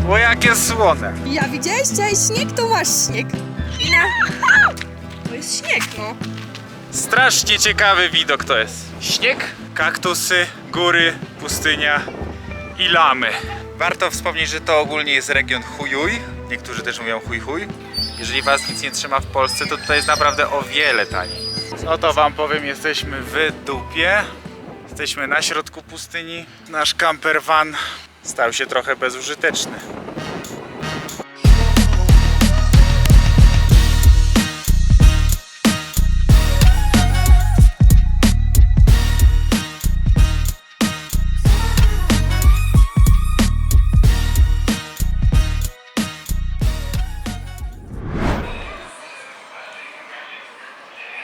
Bo jakie słone. Ja widziałeś? Chciałeś śnieg, to masz śnieg. To jest śnieg, no. Strasznie ciekawy widok to jest. Śnieg, kaktusy, góry, pustynia i lamy. Warto wspomnieć, że to ogólnie jest region Hujuj. Niektórzy też mówią Huj Huj. Jeżeli was nic nie trzyma w Polsce, to tutaj jest naprawdę o wiele taniej. No to wam powiem, jesteśmy w dupie. Jesteśmy na środku pustyni. Nasz camper van stał się trochę bezużyteczny.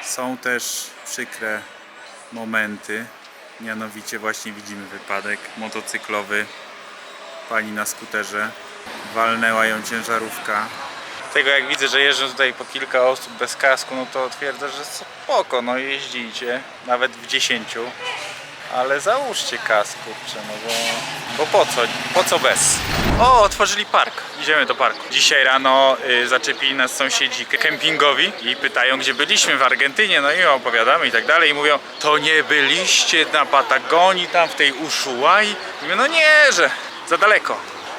Są też przykre momenty, mianowicie właśnie widzimy wypadek motocyklowy. Pani na skuterze, walnęła ją ciężarówka. Tego jak widzę, że jeżdżą tutaj po kilka osób bez kasku, no to twierdzę, że spoko, no jeździcie, nawet w 10. Ale załóżcie kask, kurczę, no bo po co bez? O, otworzyli park, idziemy do parku. Dzisiaj rano zaczepili nas sąsiedzi kempingowi i pytają, gdzie byliśmy w Argentynie, no i opowiadamy i tak dalej i mówią, to nie byliście na Patagonii, tam w tej Ushuai? Mówię, no nie, że za daleko,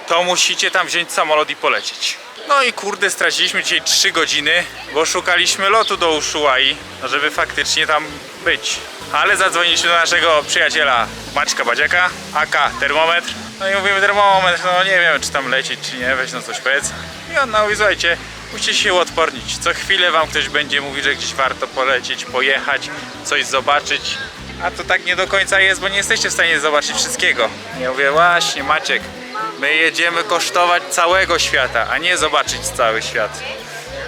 to musicie tam wziąć samolot i polecieć. No i kurde, straciliśmy dzisiaj 3 godziny, bo szukaliśmy lotu do Ushuai, żeby faktycznie tam być. Ale zadzwoniliśmy do naszego przyjaciela Maćka Badziaka, aka termometr. No i mówimy, termometr, no nie wiem, czy tam lecieć, czy nie, weź no coś powiedz. I on mówi, słuchajcie, musicie się uodpornić. Co chwilę wam ktoś będzie mówił, że gdzieś warto polecieć, pojechać, coś zobaczyć. A to tak nie do końca jest, bo nie jesteście w stanie zobaczyć wszystkiego. Ja mówię, właśnie Maciek, my jedziemy kosztować całego świata, a nie zobaczyć cały świat.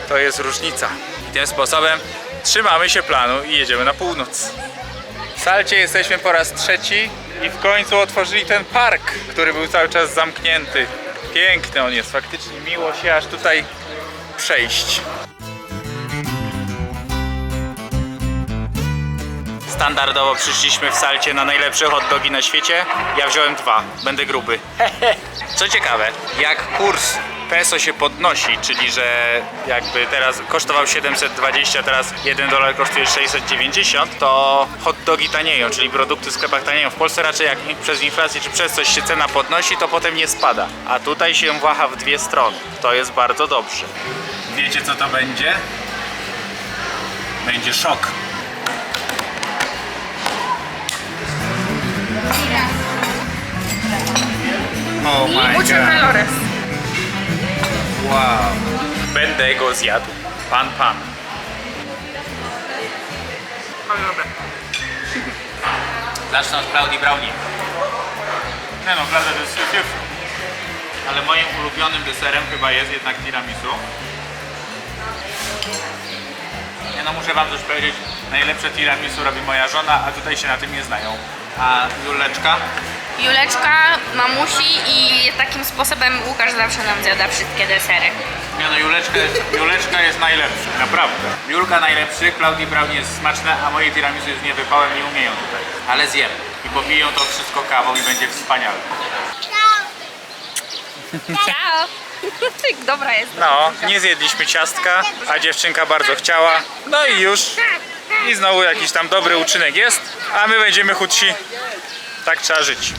To jest różnica. I tym sposobem trzymamy się planu i jedziemy na północ. W Salcie jesteśmy po raz 3 i w końcu otworzyli ten park, który był cały czas zamknięty. Piękny on jest, faktycznie miło się aż tutaj przejść. Standardowo przyszliśmy w Salcie na najlepsze hot dogi na świecie. Ja wziąłem 2, będę gruby. Co ciekawe, jak kurs peso się podnosi, czyli że jakby teraz kosztował 720, teraz $1 kosztuje 690, to hot dogi tanieją, czyli produkty w sklepach tanieją. W Polsce raczej jak przez inflację czy przez coś się cena podnosi, to potem nie spada. A tutaj się waha w dwie strony. To jest bardzo dobrze. Wiecie co to będzie? Będzie szok. Oh my god. Wow. Będę go zjadł. Pan. Zacznę od Cloudy Brownie. Nie no, prawda to jest fiu. Ale moim ulubionym deserem chyba jest jednak tiramisu. Nie no, muszę wam coś powiedzieć. Najlepsze tiramisu robi moja żona, a tutaj się na tym nie znają. A Juleczka? Juleczka, mamusi i takim sposobem Łukasz zawsze nam zjada wszystkie desery. Nie no, Juleczka jest najlepsza, naprawdę. Julka najlepszy, Cloudy Brownie jest smaczne, a moje tiramisu jest niewypałem, nie umieją tutaj. Ale zjem. I pobiją to wszystko kawą i będzie wspaniale. Ciao! Dobra jest. No, nie zjedliśmy ciastka, a dziewczynka bardzo chciała. No i już. I znowu jakiś tam dobry uczynek jest, a my będziemy chudsi. Tak trzeba żyć.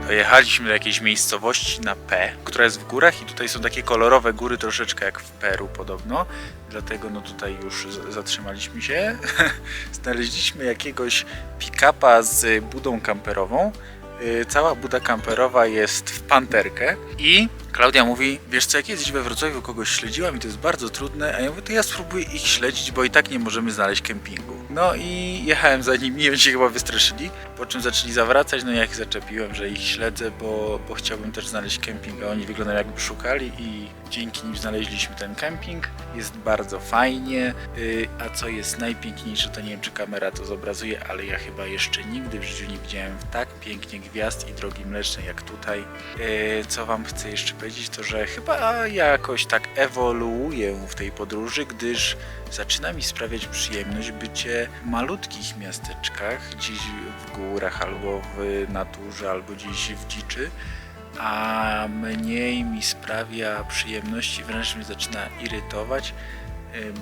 Jechaliśmy do jakiejś miejscowości na P, która jest w górach i tutaj są takie kolorowe góry, troszeczkę jak w Peru podobno. Dlatego no tutaj już zatrzymaliśmy się. Znaleźliśmy jakiegoś pick-upa z budą kamperową Cała buda kamperowa jest w panterkę i Klaudia mówi, wiesz co, jak kiedyś we Wrocławiu kogoś śledziłam i to jest bardzo trudne, a ja mówię, to ja spróbuję ich śledzić, bo i tak nie możemy znaleźć kempingu. No i jechałem za nimi, nie wiem, się chyba wystraszyli, po czym zaczęli zawracać, no ja ich zaczepiłem, że ich śledzę, bo chciałbym też znaleźć kemping, a oni wyglądają jakby szukali i dzięki nim znaleźliśmy ten kemping. Jest bardzo fajnie, a co jest najpiękniejsze, to nie wiem, czy kamera to zobrazuje, ale ja chyba jeszcze nigdy w życiu nie widziałem tak pięknie gwiazd i drogi mlecznej jak tutaj. Co wam chcę jeszcze powiedzieć, to że chyba jakoś tak ewoluuję w tej podróży, gdyż zaczyna mi sprawiać przyjemność bycie w malutkich miasteczkach, gdzieś w górach albo w naturze, albo gdzieś w dziczy, a mniej mi sprawia przyjemności, wręcz mnie zaczyna irytować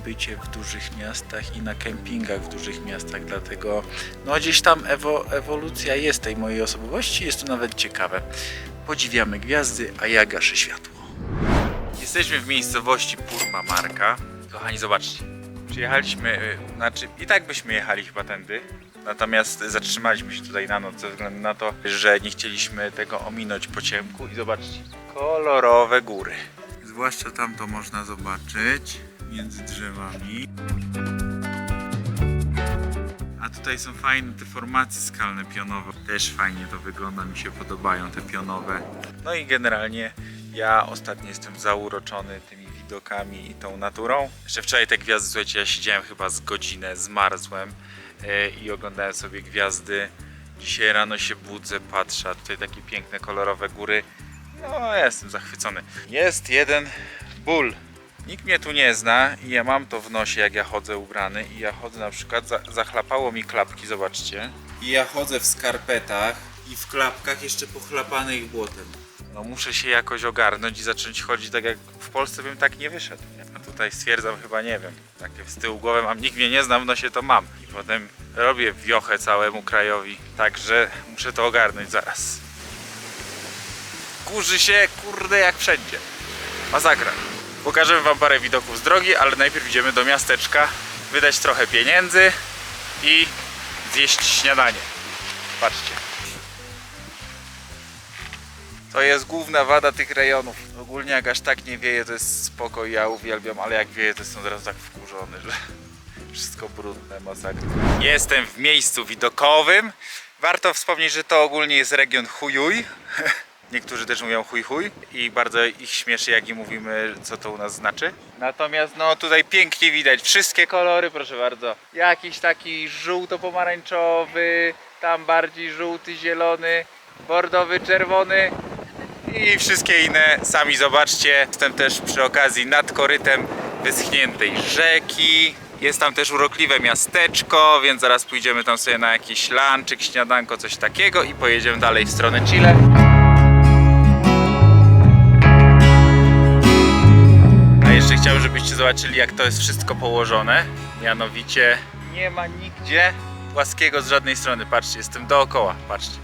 bycie w dużych miastach i na kempingach w dużych miastach, dlatego no gdzieś tam ewolucja jest tej mojej osobowości, jest to nawet ciekawe. Podziwiamy gwiazdy, a ja gaszę światło. Jesteśmy w miejscowości Purmamarka. Kochani, zobaczcie. Przyjechaliśmy, znaczy i tak byśmy jechali chyba tędy, natomiast zatrzymaliśmy się tutaj na noc ze względu na to, że nie chcieliśmy tego ominąć po ciemku i zobaczcie, kolorowe góry. Zwłaszcza tam to można zobaczyć między drzewami. A tutaj są fajne te formacje skalne pionowe. Też fajnie to wygląda, mi się podobają te pionowe. No i generalnie ja ostatnio jestem zauroczony tymi widokami i tą naturą. Jeszcze wczoraj te gwiazdy, słuchajcie, ja siedziałem chyba z godzinę, zmarzłem i oglądałem sobie gwiazdy. Dzisiaj rano się budzę, patrzę, a tutaj takie piękne, kolorowe góry. No, ja jestem zachwycony. Jest jeden ból. Nikt mnie tu nie zna i ja mam to w nosie, jak ja chodzę ubrany i ja chodzę na przykład, zachlapało mi klapki, zobaczcie. I ja chodzę w skarpetach i w klapkach jeszcze pochlapanych błotem. No muszę się jakoś ogarnąć i zacząć chodzić tak jak w Polsce bym tak nie wyszedł. A tutaj stwierdzam, chyba nie wiem, takie z tyłu głowy mam, nikt mnie nie zna, w nosie to mam. I potem robię wiochę całemu krajowi, także muszę to ogarnąć zaraz. Kurzy się, kurde, jak wszędzie. Masakra. Pokażemy wam parę widoków z drogi, ale najpierw idziemy do miasteczka, wydać trochę pieniędzy i zjeść śniadanie. Patrzcie. To jest główna wada tych rejonów. Ogólnie jak aż tak nie wieje, to jest spoko, ja uwielbiam, ale jak wieje, to jestem teraz tak wkurzony, że wszystko brudne, masakra. Jestem w miejscu widokowym. Warto wspomnieć, że to ogólnie jest region Chujuj. Niektórzy też mówią chuj chuj i bardzo ich śmieszy, jak im mówimy, co to u nas znaczy. Natomiast no tutaj pięknie widać wszystkie kolory, proszę bardzo. Jakiś taki żółto-pomarańczowy, tam bardziej żółty, zielony, bordowy, czerwony i wszystkie inne. Sami zobaczcie. Jestem też przy okazji nad korytem wyschniętej rzeki. Jest tam też urokliwe miasteczko, więc zaraz pójdziemy tam sobie na jakiś lunchik, śniadanko, coś takiego i pojedziemy dalej w stronę Chile. Jeszcze chciałbym, żebyście zobaczyli, jak to jest wszystko położone. Mianowicie nie ma nigdzie płaskiego z żadnej strony. Patrzcie, jestem dookoła, patrzcie.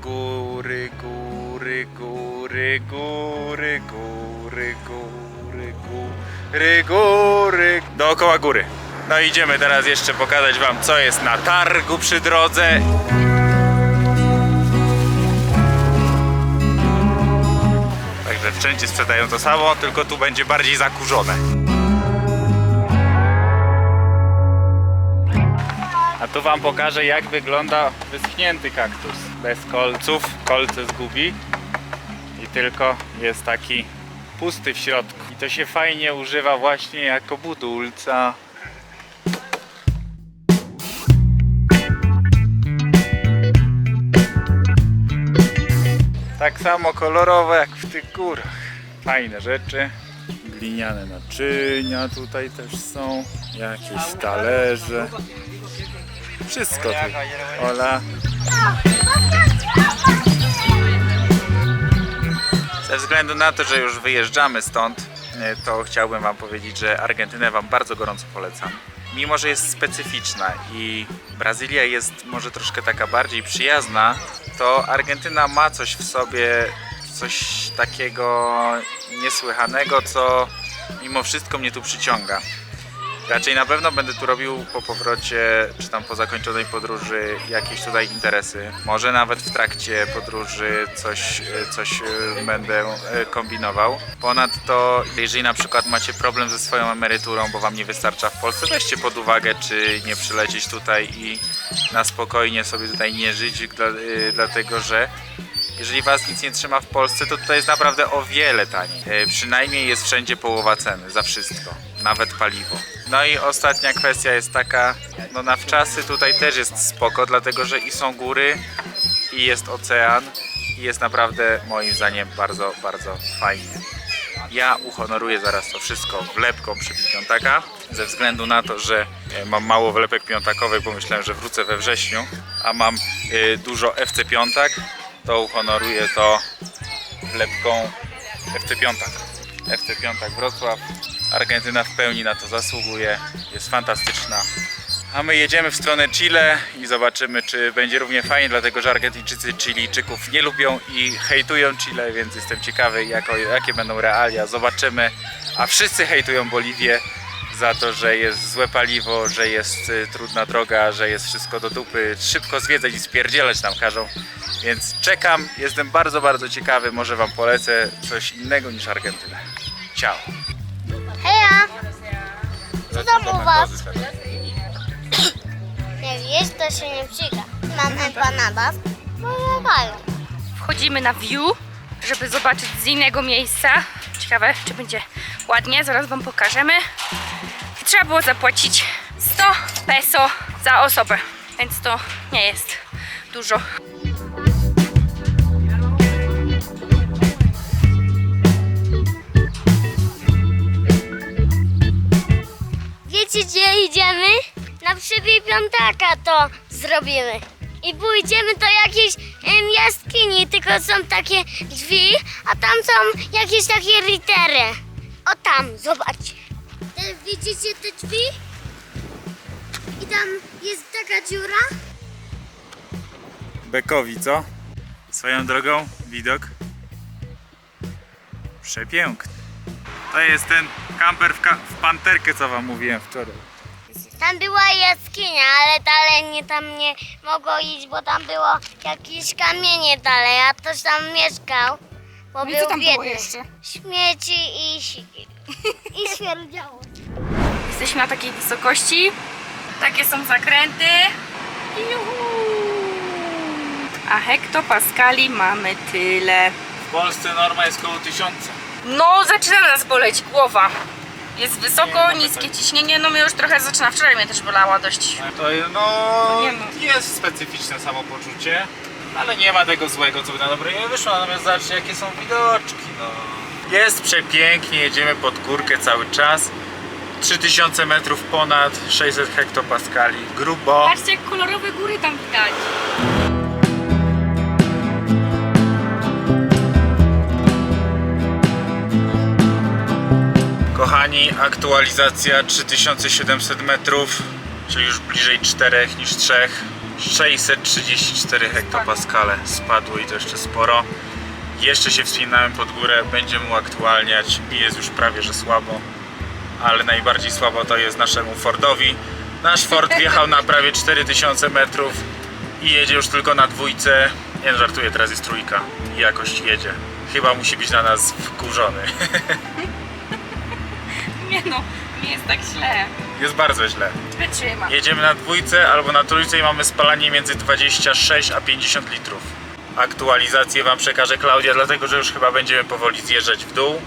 Góry, góry, góry, góry, góry, góry, góry, góry. Dookoła góry. No idziemy teraz jeszcze pokazać wam, co jest na targu przy drodze. Także wszędzie sprzedają to samo, tylko tu będzie bardziej zakurzone. A tu wam pokażę, jak wygląda wyschnięty kaktus. Bez kolców, kolce zgubi i tylko jest taki pusty w środku. I to się fajnie używa właśnie jako budulca. Tak samo kolorowe jak w tych górach. Fajne rzeczy. Gliniane naczynia tutaj też są. Jakieś talerze. Wszystko tu. Ola. Ze względu na to, że już wyjeżdżamy stąd, to chciałbym wam powiedzieć, że Argentynę wam bardzo gorąco polecam. Mimo że jest specyficzna i Brazylia jest może troszkę taka bardziej przyjazna, to Argentyna ma coś w sobie, coś takiego niesłychanego, co mimo wszystko mnie tu przyciąga. Raczej na pewno będę tu robił po powrocie, czy tam po zakończonej podróży jakieś tutaj interesy. Może nawet w trakcie podróży coś będę kombinował. Ponadto, jeżeli na przykład macie problem ze swoją emeryturą, bo wam nie wystarcza w Polsce, weźcie pod uwagę, czy nie przylecieć tutaj i na spokojnie sobie tutaj nie żyć, dlatego że jeżeli was nic nie trzyma w Polsce, to tutaj jest naprawdę o wiele taniej. Przynajmniej jest wszędzie połowa ceny za wszystko, nawet paliwo. No i ostatnia kwestia jest taka, no na wczasy tutaj też jest spoko, dlatego że i są góry, i jest ocean, i jest naprawdę moim zdaniem bardzo, bardzo fajnie. Ja uhonoruję zaraz to wszystko wlepką przy piątaka, ze względu na to, że mam mało wlepek piątakowych, bo myślałem, że wrócę we wrześniu, a mam dużo FC Piątak, to uhonoruję to wlepką FC Piątak. FC Piątak Wrocław. Argentyna w pełni na to zasługuje, jest fantastyczna. A my jedziemy w stronę Chile i zobaczymy, czy będzie równie fajnie, dlatego że Argentyńczycy Chilijczyków nie lubią i hejtują Chile, więc jestem ciekawy, jakie będą realia. Zobaczymy. A wszyscy hejtują Boliwię za to, że jest złe paliwo, że jest trudna droga, że jest wszystko do dupy. Szybko zwiedzać i spierdzielać nam każą. Więc czekam, jestem bardzo, bardzo ciekawy. Może wam polecę coś innego niż Argentynę. Ciao! Heja! Co tam u was? Jak jest, to się nie przyda. Mam empanadas. Pomagają. Wchodzimy na view, żeby zobaczyć z innego miejsca. Ciekawe, czy będzie ładnie, zaraz wam pokażemy. I trzeba było zapłacić 100 peso za osobę, więc to nie jest dużo. Wiecie, gdzie idziemy? Na przybij piątaka to zrobimy. I pójdziemy do jakiejś jaskini, tylko są takie drzwi, a tam są jakieś takie litery. O tam, zobaczcie. Widzicie te drzwi? I tam jest taka dziura. Bekowi, co? Swoją drogą widok przepiękny. To jest ten kamper w panterkę, co wam mówiłem wczoraj. Tam była jaskinia, ale dalej tam nie mogło iść, bo tam było jakieś kamienie dalej, a ktoś tam mieszkał, bo No i co był tam było biedny. jeszcze? Śmieci i śmierdziało. Jesteśmy na takiej wysokości. Takie są zakręty. Juhu. A hektopaskali mamy tyle. W Polsce norma jest koło 1000. No, zaczyna nas boleć głowa. Jest wysoko, Nie, niskie ciśnienie, no mnie już trochę zaczyna. Wczoraj mnie też bolała dość. To nie ma. jest specyficzne samopoczucie, ale nie ma tego złego, co by na dobre nie wyszło, natomiast zobaczcie, jakie są widoczki, no. Jest przepięknie, jedziemy pod górkę cały czas. 3000 metrów ponad, 600 hektopaskali, grubo. Patrzcie, jak kolorowe góry tam widać. Kochani, aktualizacja 3700 metrów, czyli już bliżej 4 niż 3. 634 hektopaskale spadło i to jeszcze sporo. Jeszcze się wspinałem pod górę, będziemy uaktualniać i jest już prawie że słabo. Ale najbardziej słabo to jest naszemu Fordowi. Nasz Ford wjechał na prawie 4000 metrów i jedzie już tylko na dwójce. Nie no, żartuję, teraz jest trójka i jakoś jedzie. Chyba musi być na nas wkurzony. Nie no, nie jest tak źle. Jest bardzo źle. Wytrzyma. Jedziemy na dwójce albo na trójce i mamy spalanie między 26 a 50 litrów. Aktualizację wam przekaże Klaudia, dlatego że już chyba będziemy powoli zjeżdżać w dół.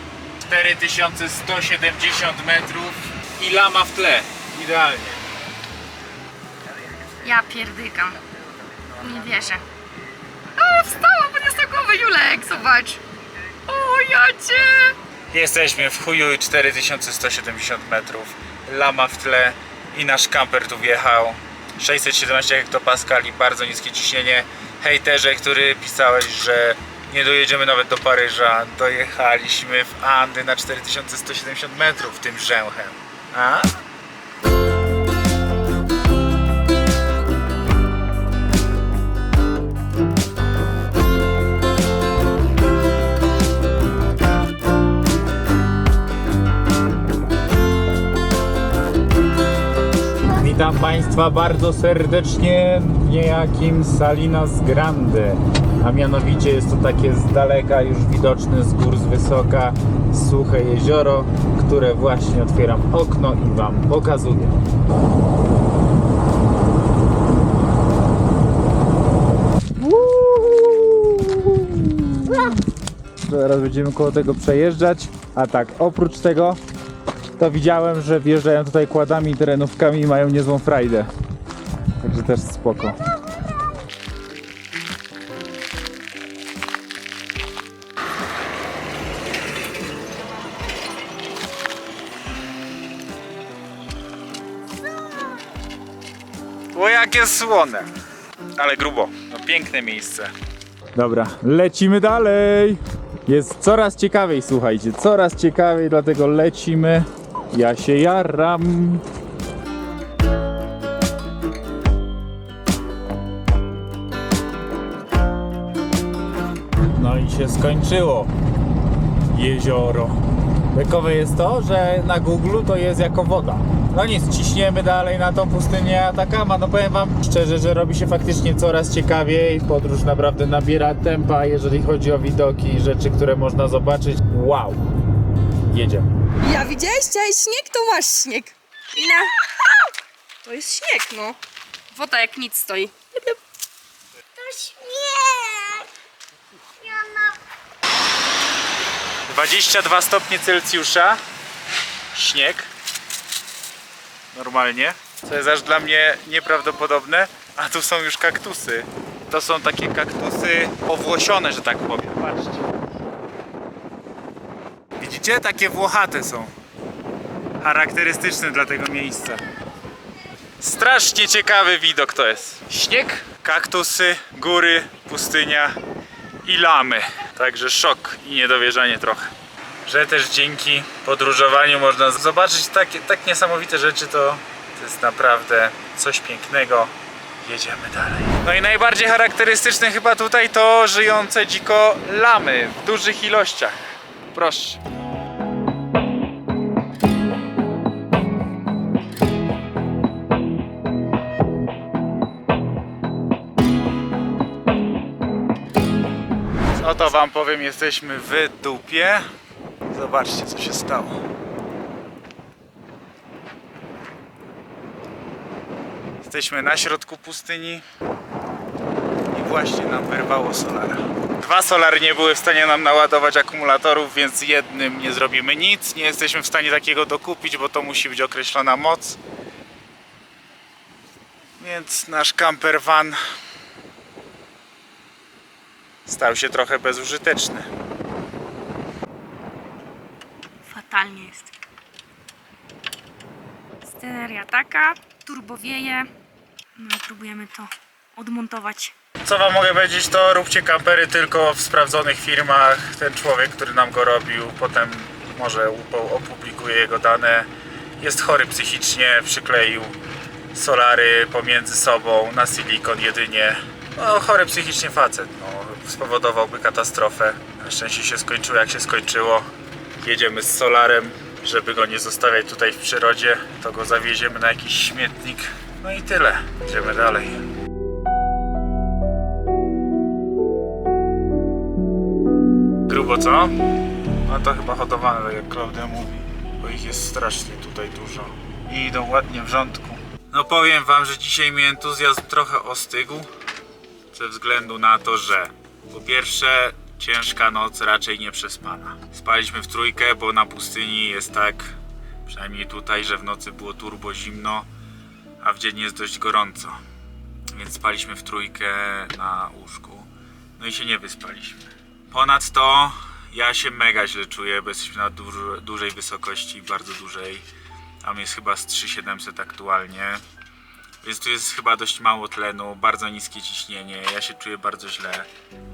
4170 metrów i lama w tle. Idealnie. Ja pierdykam. Nie wierzę. O, wstałam, podniosła głowę Julek, zobacz. O, jacie. Jesteśmy w chuju i 4170 metrów. Lama w tle i nasz kamper tu wjechał. 617 hektopaskali, bardzo niskie ciśnienie. Hejterze, który pisałeś, że nie dojedziemy nawet do Paryża, dojechaliśmy w Andy na 4170 metrów tym rzęchem. A? Państwa bardzo serdecznie w niejakim Salinas Grande. A mianowicie jest to takie z daleka już widoczne z gór, z wysoka, suche jezioro, które właśnie otwieram okno i Wam pokazuję. Teraz będziemy koło tego przejeżdżać, a tak, oprócz tego to widziałem, że wjeżdżają tutaj kładami i terenówkami i mają niezłą frajdę. Także też spoko. O, jakie słone! Ale grubo. No piękne miejsce. Dobra, lecimy dalej! Jest coraz ciekawiej, słuchajcie, coraz ciekawiej, dlatego lecimy. Ja się jaram. No i się skończyło jezioro. Bekowe jest to, że na Google to jest jako woda. No nic, ciśniemy dalej na tą pustynię Atakama. No powiem Wam szczerze, że robi się faktycznie coraz ciekawiej. Podróż naprawdę nabiera tempa, jeżeli chodzi o widoki i rzeczy, które można zobaczyć. Wow! Jedziemy. Ja widziałeś? Chciałeś śnieg, to masz śnieg. Ina. To jest śnieg, no. Woda jak nic stoi. To śmiech! Ja mam... 22 stopnie Celsjusza. Śnieg. Normalnie. Co jest aż dla mnie nieprawdopodobne. A tu są już kaktusy. To są takie kaktusy owłosione, że tak powiem. Patrzcie. Widzicie? Takie włochate są. Charakterystyczne dla tego miejsca. Strasznie ciekawy widok to jest. Śnieg, kaktusy, góry, pustynia i lamy. Także szok i niedowierzanie trochę. Że też dzięki podróżowaniu można zobaczyć tak niesamowite rzeczy, to jest naprawdę coś pięknego. Jedziemy dalej. No i najbardziej charakterystyczne chyba tutaj to żyjące dziko lamy w dużych ilościach. Proszę. No to Wam powiem, jesteśmy w dupie. Zobaczcie, co się stało. Jesteśmy na środku pustyni i właśnie nam wyrwało solara. 2 solary nie były w stanie nam naładować akumulatorów, więc jednym nie zrobimy nic. Nie jesteśmy w stanie takiego dokupić, bo to musi być określona moc. Więc nasz camper van stał się trochę bezużyteczny. Fatalnie jest. Sceneria taka, turbo wieje. No i próbujemy to odmontować. Co Wam mogę powiedzieć, to róbcie kampery tylko w sprawdzonych firmach. Ten człowiek, który nam go robił, potem może opublikuje jego dane. Jest chory psychicznie, przykleił solary pomiędzy sobą na silikon jedynie. No, chory psychicznie facet, no, spowodowałby katastrofę. Na szczęście się skończyło jak się skończyło. Jedziemy z solarem, żeby go nie zostawiać tutaj w przyrodzie, to go zawieziemy na jakiś śmietnik. No i tyle, idziemy dalej. Grubo, co? No to chyba hodowane, tak jak Klaudia mówi, bo ich jest strasznie tutaj dużo i idą ładnie w rządku. No powiem Wam, że dzisiaj mi entuzjazm trochę ostygł, ze względu na to, że po pierwsze ciężka noc, raczej nie przespana. Spaliśmy w trójkę, bo na pustyni jest tak, przynajmniej tutaj, że w nocy było turbo zimno, a w dzień jest dość gorąco. Więc spaliśmy w trójkę na łóżku. No i się nie wyspaliśmy. Ponadto ja się mega źle czuję, bo jesteśmy na dużej wysokości, bardzo dużej. Tam jest chyba z 3700 aktualnie. Więc tu jest chyba dość mało tlenu, bardzo niskie ciśnienie, ja się czuję bardzo źle.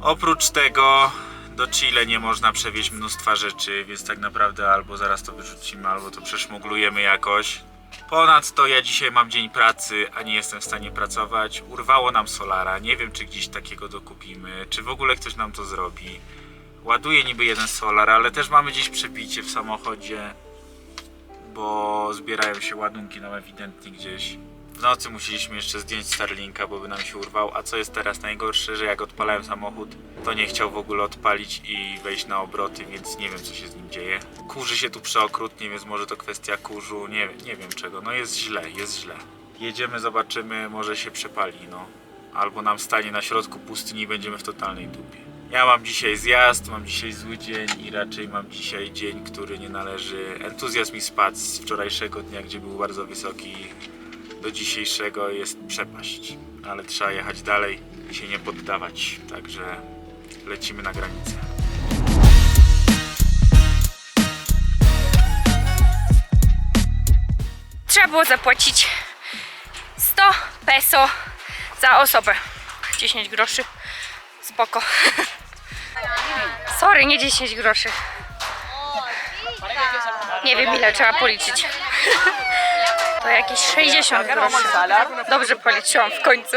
Oprócz tego do Chile nie można przewieźć mnóstwa rzeczy, więc tak naprawdę albo zaraz to wyrzucimy, albo to przeszmuglujemy jakoś. Ponadto ja dzisiaj mam dzień pracy, a nie jestem w stanie pracować. Urwało nam solara, nie wiem czy gdzieś takiego dokupimy, czy w ogóle ktoś nam to zrobi. Ładuję niby jeden solar, ale też mamy gdzieś przebicie w samochodzie, bo zbierają się ładunki nam ewidentnie gdzieś. W nocy musieliśmy jeszcze zdjąć Starlinka, bo by nam się urwał, a co jest teraz najgorsze, że jak odpalałem samochód, to nie chciał w ogóle odpalić i wejść na obroty, więc nie wiem co się z nim dzieje. Kurzy się tu przeokrutnie, więc może to kwestia kurzu, nie wiem czego, no jest źle, jest źle. Jedziemy, zobaczymy, może się przepali, no. Albo nam stanie na środku pustyni i będziemy w totalnej dupie. Ja mam dzisiaj zjazd, mam dzisiaj zły dzień i raczej mam dzisiaj dzień, który nie należy. Entuzjazm mi spadł z wczorajszego dnia, gdzie był bardzo wysoki. Do dzisiejszego jest przepaść, ale trzeba jechać dalej i się nie poddawać, także lecimy na granicę. Trzeba było zapłacić 100 peso za osobę. 10 groszy. Spoko. Sorry, nie 10 groszy. Nie wiem ile trzeba policzyć. To jakieś 60 groszy. Dobrze policzyłam w końcu.